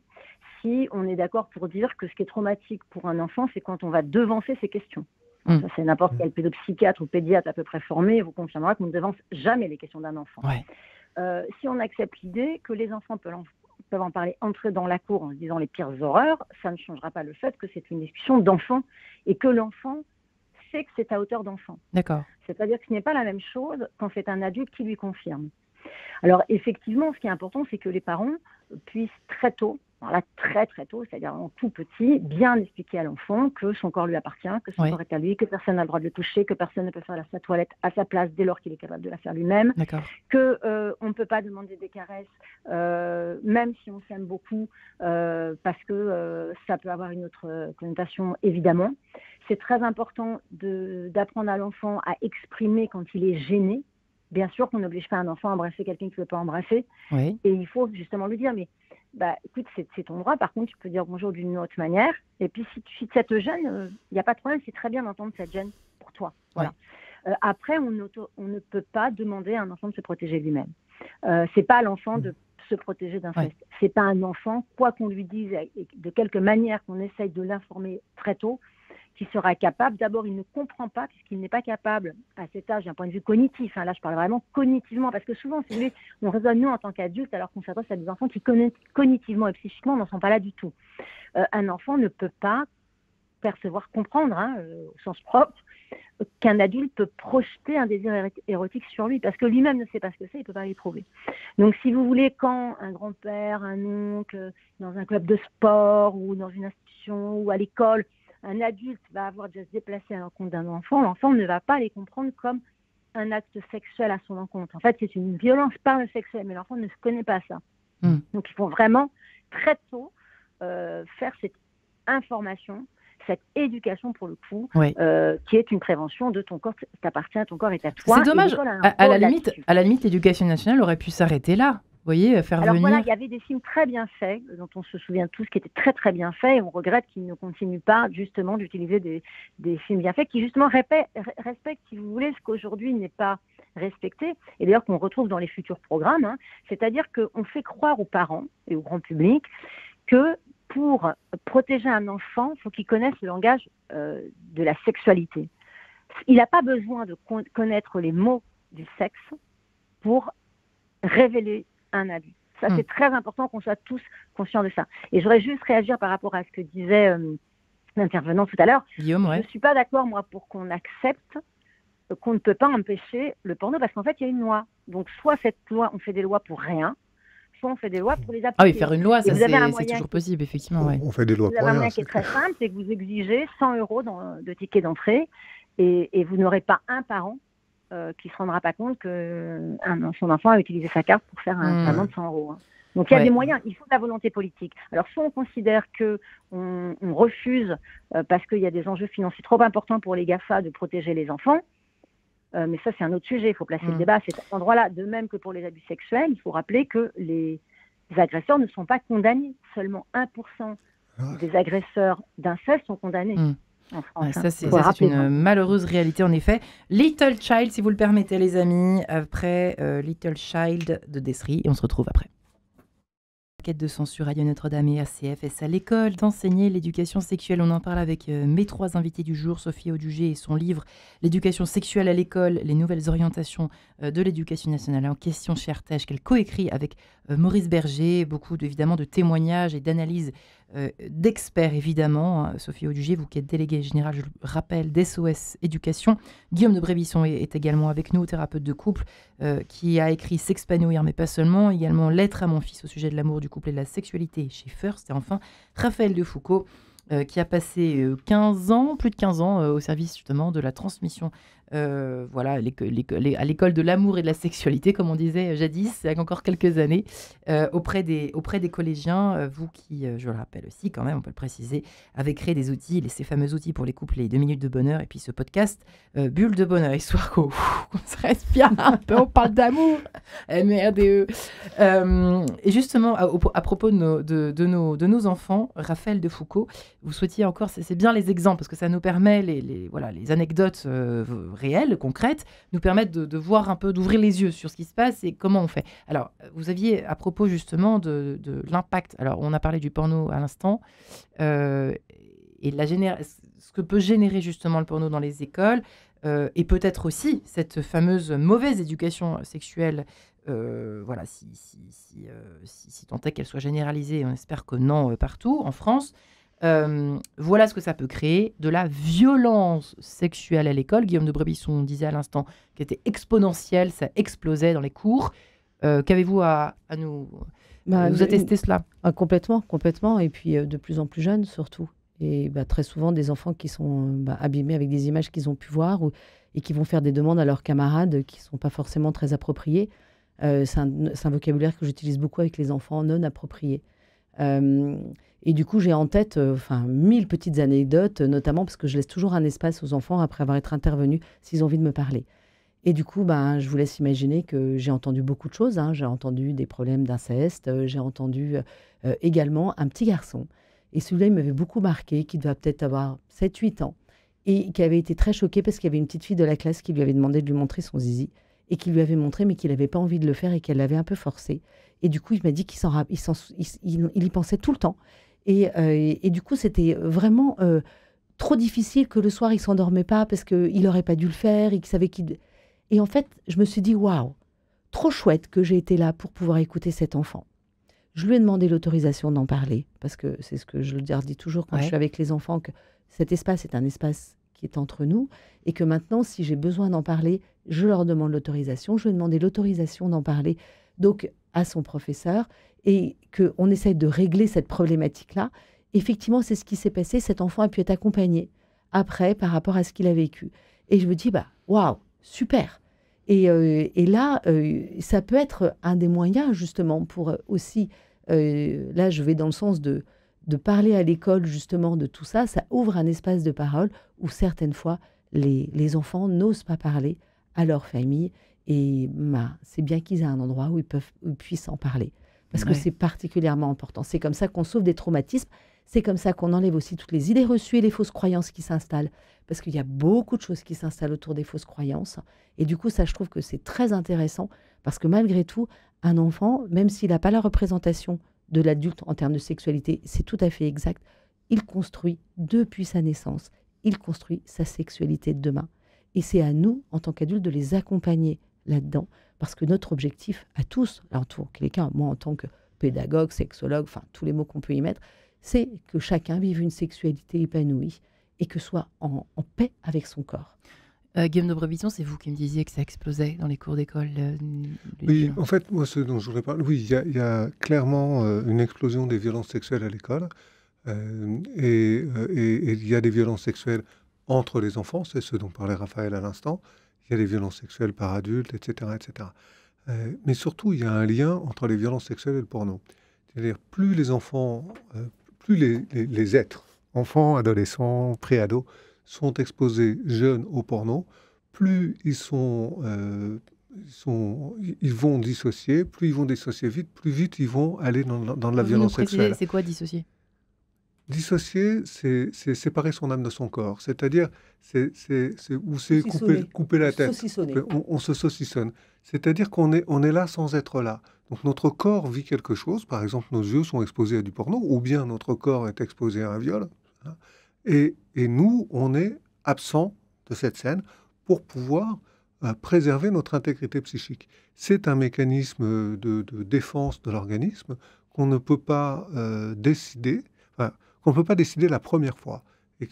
Si on est d'accord pour dire que ce qui est traumatique pour un enfant, c'est quand on va devancer ces questions. Ça, c'est n'importe quel pédopsychiatre ou pédiatre à peu près formé vous confirmera qu'on ne devance jamais les questions d'un enfant. Ouais. Si on accepte l'idée que les enfants peuvent en parler entre eux dans la cour en se disant les pires horreurs, ça ne changera pas le fait que c'est une discussion d'enfant et que l'enfant sait que c'est à hauteur d'enfant. D'accord. C'est-à-dire que ce n'est pas la même chose quand c'est un adulte qui lui confirme. Alors effectivement, ce qui est important, c'est que les parents puissent très tôt, alors là très très tôt, c'est-à-dire en tout petit, bien expliquer à l'enfant que son corps lui appartient, que son corps est à lui, que personne n'a le droit de le toucher, que personne ne peut faire sa toilette à sa place dès lors qu'il est capable de la faire lui-même, que on ne peut pas demander des caresses, même si on s'aime beaucoup, parce que ça peut avoir une autre connotation évidemment. C'est très important d'apprendre à l'enfant à exprimer quand il est gêné. Bien sûr qu'on n'oblige pas un enfant à embrasser quelqu'un qui ne veut pas embrasser. Oui. Et il faut justement lui dire, mais écoute, c'est ton droit. Par contre, tu peux dire bonjour d'une autre manière. Et puis, si ça te gêne, il n'y a pas de problème. C'est très bien d'entendre cette gêne pour toi. Voilà. Après, on ne peut pas demander à un enfant de se protéger lui-même. C'est pas à l'enfant de se protéger d'inceste. C'est pas un enfant, quoi qu'on lui dise, et de quelque manière qu'on essaye de l'informer très tôt, qui sera capable. D'abord, il ne comprend pas puisqu'il n'est pas capable à cet âge d'un point de vue cognitif. Là, je parle vraiment cognitivement parce que souvent, si vous voulez, on raisonne nous en tant qu'adultes alors qu'on s'adresse à des enfants qui cognitivement et psychiquement n'en sont pas là du tout. Un enfant ne peut pas percevoir, comprendre, au sens propre, qu'un adulte peut projeter un désir érotique sur lui parce que lui-même ne sait pas ce que c'est, il ne peut pas l'éprouver. Donc, si vous voulez, quand un grand-père, un oncle, dans un club de sport ou dans une institution ou à l'école, un adulte va avoir déjà se déplacé à l'encontre d'un enfant, l'enfant ne va pas les comprendre comme un acte sexuel à son encontre. En fait, c'est une violence par le sexuel, mais l'enfant ne se connaît pas ça. Donc, il faut vraiment très tôt faire cette information, cette éducation pour le coup, qui est une prévention de ton corps t'appartient, ton corps est à toi. C'est dommage. À la limite, l'éducation nationale aurait pu s'arrêter là. Vous voyez, Alors voilà, il y avait des films très bien faits, dont on se souvient tous, qui étaient très très bien faits, et on regrette qu'ils ne continuent pas justement d'utiliser des films bien faits, qui justement respectent, si vous voulez, ce qu'aujourd'hui n'est pas respectée, et d'ailleurs qu'on retrouve dans les futurs programmes, hein, c'est-à-dire qu'on fait croire aux parents et au grand public que pour protéger un enfant, il faut qu'il connaisse le langage de la sexualité. Il n'a pas besoin de connaître les mots du sexe pour révéler un abus. Ça, c'est très important qu'on soit tous conscients de ça. Et je voudrais juste réagir par rapport à ce que disait l'intervenant tout à l'heure. Guillaume, Je ne suis pas d'accord, moi, pour qu'on accepte qu'on ne peut pas empêcher le porno, parce qu'en fait, il y a une loi. Donc, soit cette loi, on fait des lois pour rien, soit on fait des lois pour les appliquer. Ah oui, faire une loi, ça c'est toujours qui... possible, effectivement. Ouais. On fait des lois pour rien. Vous avez un moyen qui est très simple, c'est que vous exigez 100 € de ticket d'entrée, et vous n'aurez pas un parent qui ne se rendra pas compte que son enfant a utilisé sa carte pour faire un paiement de 100 €. Hein. Donc il y a des moyens, il faut de la volonté politique. Alors soit on considère qu'on refuse parce qu'il y a des enjeux financiers trop importants pour les GAFA de protéger les enfants, mais ça c'est un autre sujet, il faut placer le débat à cet endroit-là. De même que pour les abus sexuels, il faut rappeler que les agresseurs ne sont pas condamnés. Seulement 1% des agresseurs d'inceste sont condamnés. En France, ça, c'est une malheureuse réalité, en effet. Little Child, si vous le permettez, les amis, après Little Child de Desri, et on se retrouve après. Quête de censure, Radio Notre-Dame et RCF. Est-ce à l'école d'enseigner l'éducation sexuelle? On en parle avec mes 3 invités du jour, Sophie Audugé et son livre L'éducation sexuelle à l'école, les nouvelles orientations de l'éducation nationale en question chez Artege, qu'elle coécrit avec Maurice Berger. Beaucoup évidemment de témoignages et d'analyses d'experts, évidemment. Sophie Audugé, vous qui êtes déléguée générale, je le rappelle, d'SOS Éducation. Guillaume de Brébisson est également avec nous, thérapeute de couple, qui a écrit S'expanouir, mais pas seulement, également Lettre à mon fils au sujet de l'amour, du couple et de la sexualité chez First. Et enfin, Raphaël Defoucault, qui a passé plus de 15 ans au service justement de la transmission à l'école de l'amour et de la sexualité, comme on disait jadis, il y a encore quelques années, auprès des collégiens. Vous qui, je le rappelle aussi quand même, on peut le préciser, avez créé des outils, ces fameux outils pour les couples, les 2 minutes de bonheur, et puis ce podcast, Bulle de bonheur, histoire qu'on se respire un peu, on parle d'amour, MRDE. Et justement, à propos de nos enfants, Raphaël Defoucault, vous souhaitiez encore, c'est bien les exemples, parce que ça nous permet, les anecdotes réelles, concrètes, nous permettent de voir un peu, d'ouvrir les yeux sur ce qui se passe et comment on fait. Alors, vous aviez, à propos justement de l'impact, alors on a parlé du porno à l'instant, et ce que peut générer justement le porno dans les écoles, et peut-être aussi cette fameuse mauvaise éducation sexuelle, si tant est qu'elle soit généralisée, on espère que non partout en France. Voilà ce que ça peut créer, de la violence sexuelle à l'école. Guillaume de Brébisson disait à l'instant qu'elle était exponentielle, ça explosait dans les cours. Qu'avez-vous à nous attester cela? Complètement, et puis de plus en plus jeunes surtout. Et très souvent des enfants qui sont abîmés avec des images qu'ils ont pu voir et qui vont faire des demandes à leurs camarades qui ne sont pas forcément très appropriées. C'est un vocabulaire que j'utilise beaucoup avec les enfants non appropriés. Et du coup, j'ai en tête 1000 petites anecdotes, notamment parce que je laisse toujours un espace aux enfants après avoir été intervenus s'ils ont envie de me parler. Et du coup, je vous laisse imaginer que j'ai entendu beaucoup de choses. Hein. J'ai entendu des problèmes d'inceste, j'ai entendu également un petit garçon. Et celui-là, il m'avait beaucoup marqué, qui devait peut-être avoir 7-8 ans, et qui avait été très choqué parce qu'il y avait une petite fille de la classe qui lui avait demandé de lui montrer son zizi, et qui lui avait montré, mais qu'il n'avait pas envie de le faire et qu'elle l'avait un peu forcé. Et du coup, il m'a dit qu'il y pensait tout le temps. Et du coup, c'était vraiment trop difficile que le soir, il ne s'endormait pas parce qu'il n'aurait pas dû le faire et qu'il savait qu'il... Et en fait, je me suis dit, waouh, trop chouette que j'ai été là pour pouvoir écouter cet enfant. Je lui ai demandé l'autorisation d'en parler parce que c'est ce que je leur dis toujours quand je suis avec les enfants, que cet espace est un espace qui est entre nous et que maintenant, si j'ai besoin d'en parler, je leur demande l'autorisation. Je lui ai demandé l'autorisation d'en parler donc à son professeur et qu'on essaye de régler cette problématique-là. Effectivement, c'est ce qui s'est passé. Cet enfant a pu être accompagné après par rapport à ce qu'il a vécu. Et je me dis, waouh, super. Et là, ça peut être un des moyens justement pour aussi, là je vais dans le sens de parler à l'école justement de tout ça. Ça ouvre un espace de parole où certaines fois, les enfants n'osent pas parler à leur famille. Et c'est bien qu'ils aient un endroit où ils puissent en parler. Parce que c'est particulièrement important. C'est comme ça qu'on sauve des traumatismes. C'est comme ça qu'on enlève aussi toutes les idées reçues et les fausses croyances qui s'installent. Parce qu'il y a beaucoup de choses qui s'installent autour des fausses croyances. Et du coup, ça, je trouve que c'est très intéressant. Parce que malgré tout, un enfant, même s'il n'a pas la représentation de l'adulte en termes de sexualité, c'est tout à fait exact. Il construit, depuis sa naissance, il construit sa sexualité de demain. Et c'est à nous, en tant qu'adultes, de les accompagner là-dedans. Parce que notre objectif, à tous, en tous les cas, moi en tant que pédagogue, sexologue, enfin tous les mots qu'on peut y mettre, c'est que chacun vive une sexualité épanouie et que soit en paix avec son corps. Guillaume de Brebisson, c'est vous qui me disiez que ça explosait dans les cours d'école. Oui, en fait, moi, ce dont je voudrais parler, oui, il y a clairement une explosion des violences sexuelles à l'école. Et il y a des violences sexuelles entre les enfants, c'est ce dont parlait Raphaël à l'instant. Il y a des violences sexuelles par adultes, etc. etc. Mais surtout, il y a un lien entre les violences sexuelles et le porno. C'est-à-dire, plus les enfants, plus les êtres, enfants, adolescents, pré-ados, sont exposés jeunes au porno, plus ils vont dissocier, plus ils vont dissocier vite, plus vite ils vont aller dans de la violence sexuelle. C'est quoi dissocier ? Dissocier, c'est séparer son âme de son corps. C'est-à-dire, c'est couper la tête. On se saucissonne. C'est-à-dire qu'on est là sans être là. Donc notre corps vit quelque chose. Par exemple, nos yeux sont exposés à du porno, ou bien notre corps est exposé à un viol. Hein. Et nous, on est absent de cette scène pour pouvoir préserver notre intégrité psychique. C'est un mécanisme de défense de l'organisme qu'on ne peut pas décider, qu'on ne peut pas décider la première fois, et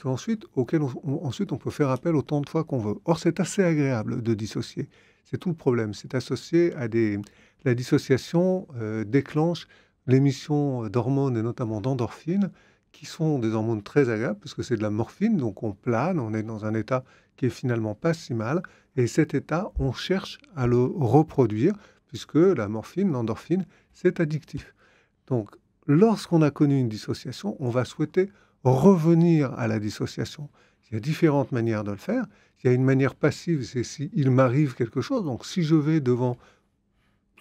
auquel ensuite on peut faire appel autant de fois qu'on veut. Or, c'est assez agréable de dissocier. C'est tout le problème. C'est associé à la dissociation déclenche l'émission d'hormones, et notamment d'endorphines, qui sont des hormones très agréables, puisque c'est de la morphine, donc on plane, on est dans un état qui est finalement pas si mal, et cet état, on cherche à le reproduire, puisque la morphine, l'endorphine, c'est addictif. Donc, lorsqu'on a connu une dissociation, on va souhaiter revenir à la dissociation. Il y a différentes manières de le faire. Il y a une manière passive, c'est s'il m'arrive quelque chose. Donc, si je vais devant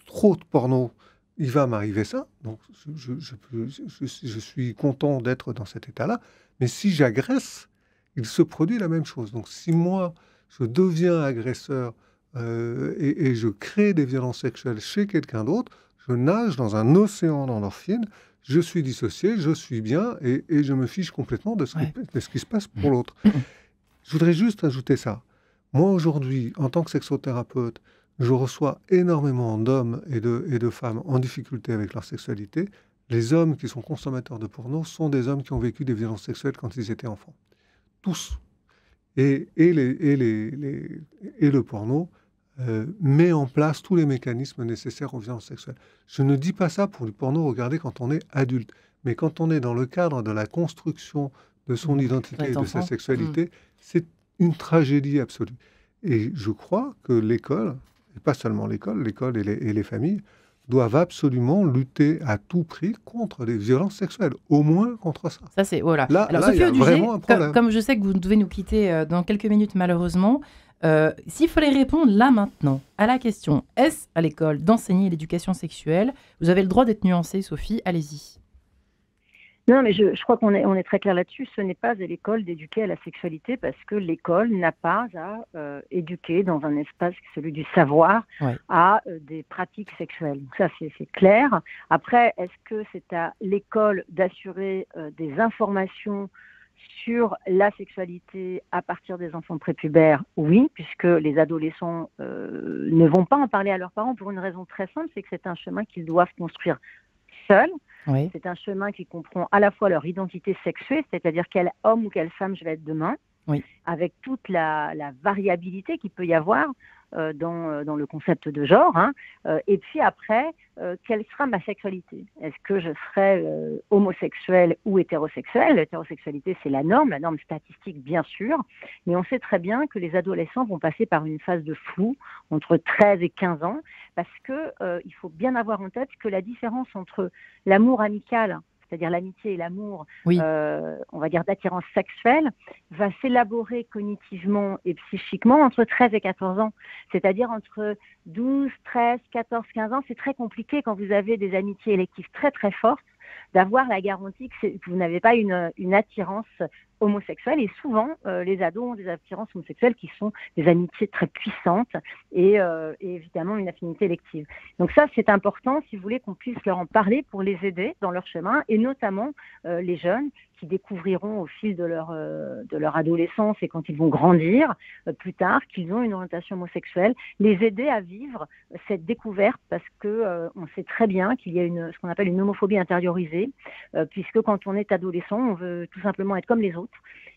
trop de porno, il va m'arriver ça. Donc, je suis content d'être dans cet état-là. Mais si j'agresse, il se produit la même chose. Donc, si moi, je deviens agresseur et je crée des violences sexuelles chez quelqu'un d'autre, je nage dans un océan d'endorphines, je suis dissocié, je suis bien et je me fiche complètement de ce qui se passe pour l'autre. Je voudrais juste ajouter ça. Moi, aujourd'hui, en tant que sexothérapeute, je reçois énormément d'hommes et de femmes en difficulté avec leur sexualité. Les hommes qui sont consommateurs de porno sont des hommes qui ont vécu des violences sexuelles quand ils étaient enfants. Tous. Et le porno met en place tous les mécanismes nécessaires aux violences sexuelles. Je ne dis pas ça pour du porno regardé quand on est adulte, mais quand on est dans le cadre de la construction de son identité et de sa sexualité, c'est une tragédie absolue. Et je crois que l'école, et pas seulement l'école et les familles, doivent absolument lutter à tout prix contre les violences sexuelles, au moins contre ça. Ça, c'est, voilà. Là, il y a vraiment un problème. Comme je sais que vous devez nous quitter dans quelques minutes, malheureusement, s'il fallait répondre là maintenant à la question « Est-ce à l'école d'enseigner l'éducation sexuelle ?» Vous avez le droit d'être nuancée, Sophie, allez-y. Non, mais je crois qu'on est très clair là-dessus. Ce n'est pas à l'école d'éduquer à la sexualité parce que l'école n'a pas à éduquer dans un espace, celui du savoir, à des pratiques sexuelles. Donc ça, c'est clair. Après, est-ce que c'est à l'école d'assurer des informations sur la sexualité à partir des enfants prépubères? Oui, puisque les adolescents ne vont pas en parler à leurs parents pour une raison très simple, c'est que c'est un chemin qu'ils doivent construire seuls. Oui. C'est un chemin qui comprend à la fois leur identité sexuée, c'est-à-dire quel homme ou quelle femme je vais être demain, avec toute la variabilité qu'il peut y avoir dans le concept de genre. Et puis après, quelle sera ma sexualité? Est-ce que je serai homosexuel ou hétérosexuel? L'hétérosexualité, c'est la norme statistique bien sûr, mais on sait très bien que les adolescents vont passer par une phase de flou entre 13 et 15 ans, parce que il faut bien avoir en tête que la différence entre l'amour amical, c'est-à-dire l'amitié et l'amour, on va dire d'attirance sexuelle, va s'élaborer cognitivement et psychiquement entre 13 et 14 ans. C'est-à-dire entre 12, 13, 14, 15 ans, c'est très compliqué quand vous avez des amitiés électives très très fortes d'avoir la garantie que vous n'avez pas une attirance homosexuelle. Et souvent, les ados ont des attirances homosexuelles qui sont des amitiés très puissantes et évidemment une affinité élective. Donc ça, c'est important, si vous voulez, qu'on puisse leur en parler pour les aider dans leur chemin, et notamment les jeunes qui découvriront au fil de leur adolescence et quand ils vont grandir plus tard qu'ils ont une orientation homosexuelle, les aider à vivre cette découverte, parce que on sait très bien qu'il y a ce qu'on appelle une homophobie intériorisée, puisque quand on est adolescent, on veut tout simplement être comme les autres.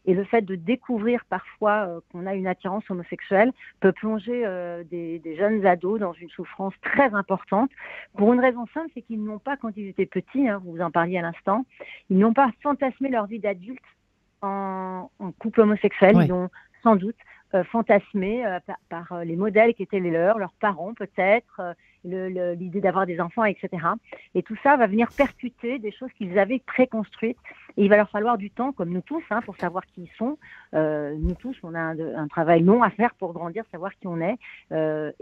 Et le fait de découvrir parfois qu'on a une attirance homosexuelle peut plonger des jeunes ados dans une souffrance très importante, pour une raison simple, c'est qu'ils n'ont pas, quand ils étaient petits, vous en parliez à l'instant, ils n'ont pas fantasmé leur vie d'adulte en couple homosexuel. Ils ont sans doute fantasmé par les modèles qui étaient les leurs parents peut-être, l'idée d'avoir des enfants, etc. Et tout ça va venir percuter des choses qu'ils avaient préconstruites. Et il va leur falloir du temps, comme nous tous, pour savoir qui ils sont. Nous tous, on a un travail long à faire pour grandir, savoir qui on est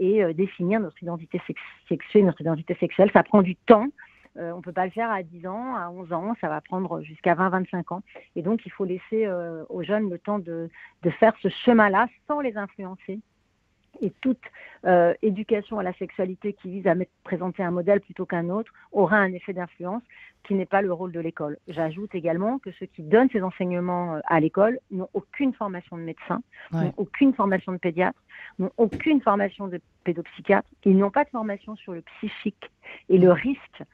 et définir notre identité sexuelle, notre identité sexuelle. Ça prend du temps. On ne peut pas le faire à 10 ans, à 11 ans, ça va prendre jusqu'à 20-25 ans. Et donc, il faut laisser aux jeunes le temps de faire ce chemin-là sans les influencer. Et toute éducation à la sexualité qui vise à présenter un modèle plutôt qu'un autre aura un effet d'influence qui n'est pas le rôle de l'école. J'ajoute également que ceux qui donnent ces enseignements à l'école n'ont aucune formation de médecin, n'ont aucune formation de pédiatre, n'ont aucune formation de pédopsychiatre, ils n'ont pas de formation sur le psychique et le risque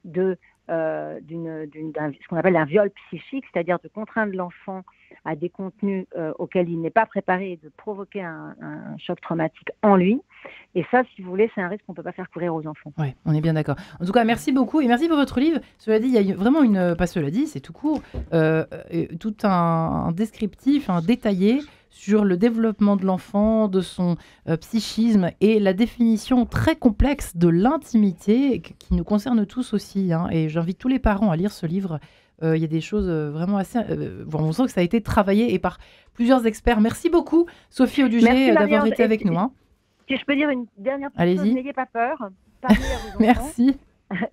de ce qu'on appelle un viol psychique, c'est-à-dire de contraindre l'enfant à des contenus auxquels il n'est pas préparé et de provoquer un choc traumatique en lui. Et ça, si vous voulez, c'est un risque qu'on ne peut pas faire courir aux enfants. Oui, on est bien d'accord. En tout cas, merci beaucoup et merci pour votre livre. Cela dit, il y a vraiment pas cela dit, c'est tout court, tout un descriptif, un détaillé sur le développement de l'enfant, de son psychisme et la définition très complexe de l'intimité qui nous concerne tous aussi. Et j'invite tous les parents à lire ce livre. Il y a des choses vraiment assez... on sent que ça a été travaillé et par plusieurs experts. Merci beaucoup, Sophie Audugé, d'avoir été avec nous. Si je peux dire une dernière petite chose, n'ayez pas peur. Parlez à vos enfants. Merci.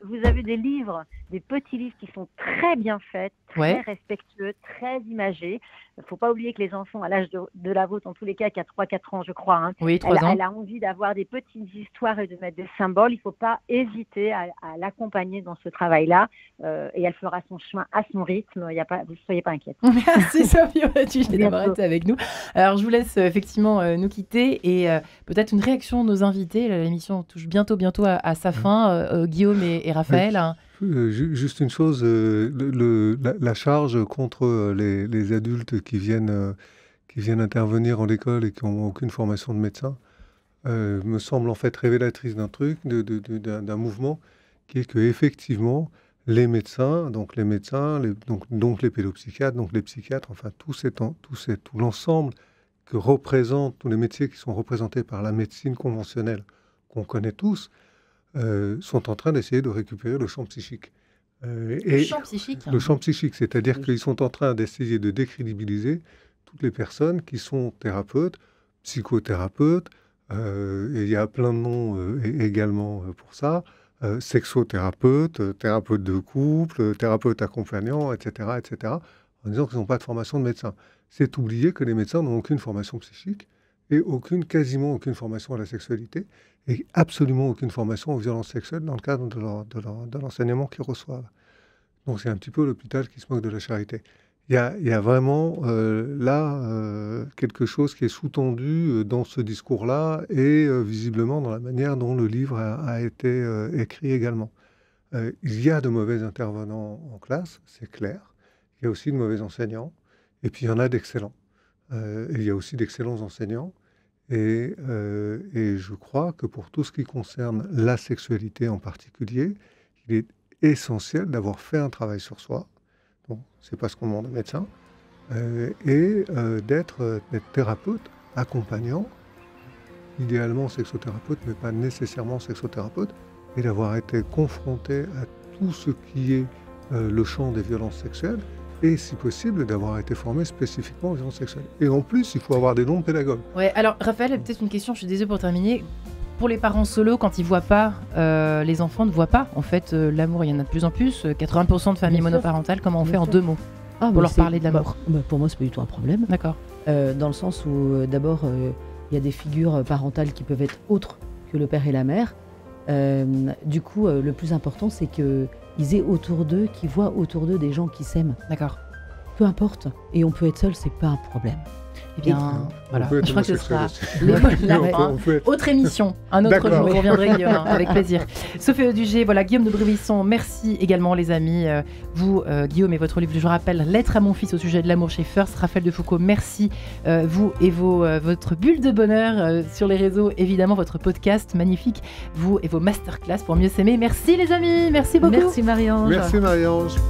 Vous avez des livres, des petits livres qui sont très bien faits, très respectueux, très imagés. Il ne faut pas oublier que les enfants, à l'âge de la vôtre, en tous les cas, qui a 3-4 ans, je crois, 3 ans. Elle a envie d'avoir des petites histoires et de mettre des symboles. Il ne faut pas hésiter à l'accompagner dans ce travail-là. Et elle fera son chemin à son rythme. Vous ne soyez pas inquiète. Merci Sophie Audugé d'avoir été avec nous. Alors, je vous laisse effectivement nous quitter et peut-être une réaction de nos invités. L'émission touche bientôt à sa fin. Guillaume et Raphaël. Juste une chose, la charge contre les adultes qui viennent intervenir en école et qui n'ont aucune formation de médecin me semble en fait révélatrice d'un truc, d'un mouvement qui est qu'effectivement, les médecins, donc les pédopsychiatres, donc les psychiatres, enfin tout l'ensemble que représentent tous les métiers qui sont représentés par la médecine conventionnelle qu'on connaît tous, sont en train d'essayer de récupérer le champ psychique. Le champ psychique, le champ psychique, c'est-à-dire qu'ils sont en train d'essayer de décrédibiliser toutes les personnes qui sont thérapeutes, psychothérapeutes, et il y a plein de noms également pour ça, sexothérapeutes, thérapeutes de couple, thérapeutes accompagnants, etc., en disant qu'ils n'ont pas de formation de médecin. C'est oublier que les médecins n'ont aucune formation psychique et quasiment aucune formation à la sexualité et absolument aucune formation aux violences sexuelles dans le cadre de l'enseignement qu'ils reçoivent. Donc c'est un petit peu l'hôpital qui se moque de la charité. Il y a vraiment quelque chose qui est sous-tendu dans ce discours-là et visiblement dans la manière dont le livre a été écrit également. Il y a de mauvais intervenants en classe, c'est clair. Il y a aussi de mauvais enseignants et puis il y en a d'excellents. Il y a aussi d'excellents enseignants. Et je crois que pour tout ce qui concerne la sexualité en particulier, il est essentiel d'avoir fait un travail sur soi. Bon, c'est pas ce qu'on demande aux médecins. Et d'être thérapeute, accompagnant, idéalement sexothérapeute, mais pas nécessairement sexothérapeute, et d'avoir été confronté à tout ce qui est le champ des violences sexuelles, et si possible, d'avoir été formé spécifiquement aux violences sexuelles. Et en plus, il faut avoir des dons de pédagogues. Ouais, alors Raphaël, peut-être une question, je suis désolée pour terminer. pour les parents solo, quand ils voient pas, les enfants ne voient pas en fait l'amour. Il y en a de plus en plus. 80% de familles monoparentales. Comment on fait en 2 mots pour leur parler de l'amour? Pour moi, c'est pas du tout un problème. D'accord. Dans le sens où d'abord, il y a des figures parentales qui peuvent être autres que le père et la mère. Du coup, le plus important, c'est qu'ils aient autour d'eux, qu'ils voient autour d'eux des gens qui s'aiment. D'accord. Peu importe. Et on peut être seul, c'est pas un problème. Eh bien, voilà. Je crois que ce sera être... autre émission, un autre jour. Vous reviendrez, Guillaume, avec plaisir. Sophie Audugé, voilà, Guillaume de Bruisson, merci également, les amis. Vous, Guillaume, et votre livre, je rappelle, Lettre à mon fils au sujet de l'amour chez First. Raphaël de Foucault, merci. Vous et votre bulle de bonheur sur les réseaux, évidemment, votre podcast magnifique. Vous et vos masterclass pour mieux s'aimer. Merci, les amis. Merci beaucoup. Merci, Marie-Ange. Merci, Marie-Ange.